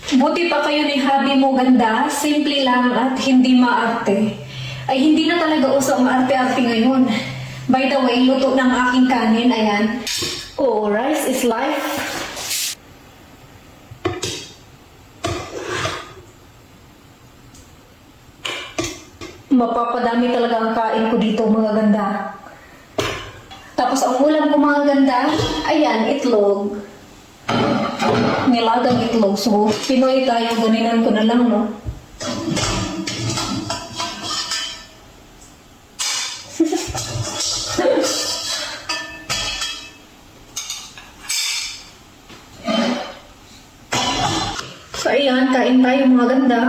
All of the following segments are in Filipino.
Buti pa kayo ni hobby mo ganda, simple lang at hindi maarte. Ay hindi na talaga uso ang arte-arte ngayon. By the way, luto ng aking kanin, ayan. Oh, rice is life. Mapapadami talaga ang kain ko dito, mga ganda. Tapos ang ulam ko, mga ganda, ayan, itlog. Nilagang itlog. So, Pinoy tayo, ganinan ko na lang, no? So, ayan, kain tayo, mga ganda.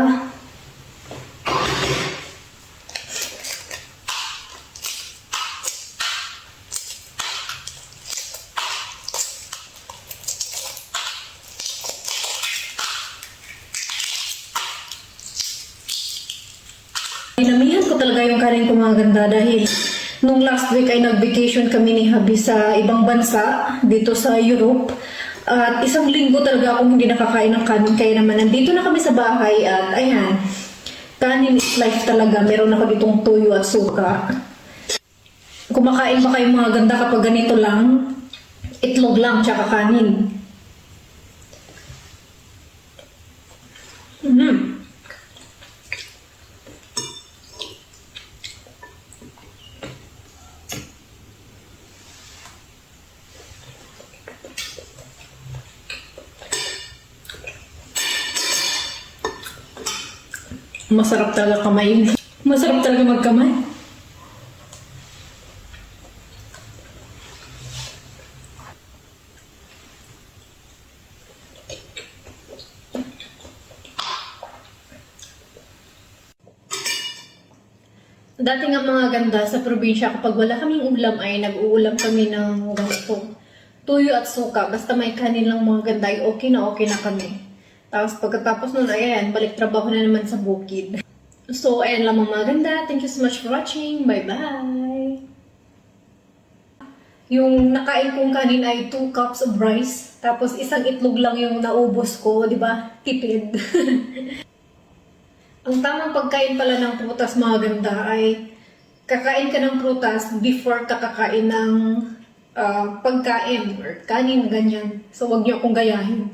Dinamihan ko talaga yung kanin ko, mga ganda, dahil nung last week ay nag-vacation kami ni Habi sa ibang bansa dito sa Europe. At isang linggo talaga akong hindi nakakain ng kanin, kaya naman nandito na kami sa bahay at ayan, kanin is life talaga. Meron ako ditong tuyo at suka. Kumakain ba kayo, mga ganda, kapag ganito lang? Itlog lang tsaka kanin. Masarap talaga kamay. Masarap talaga magkamay. Dati nga, mga ganda, sa probinsya, kapag wala kaming ulam ay nag-uulam kami ng ganito. Tuyo at suka. Basta may kanin lang, mga ganda, ay okay na kami. Tapos pagkatapos nun, ayan, balik trabaho na naman sa bukid. So, ayan lang, mga ganda. Thank you so much for watching. Bye-bye! Yung nakain kong kanin ay 2 cups of rice. Tapos isang itlog lang yung naubos ko, di ba? Tipid. Ang tamang pagkain pala ng prutas, mga ganda, ay kakain ka ng prutas before kakakain ng pagkain or kanin, ganyan. So, wag niyo akong gayahin.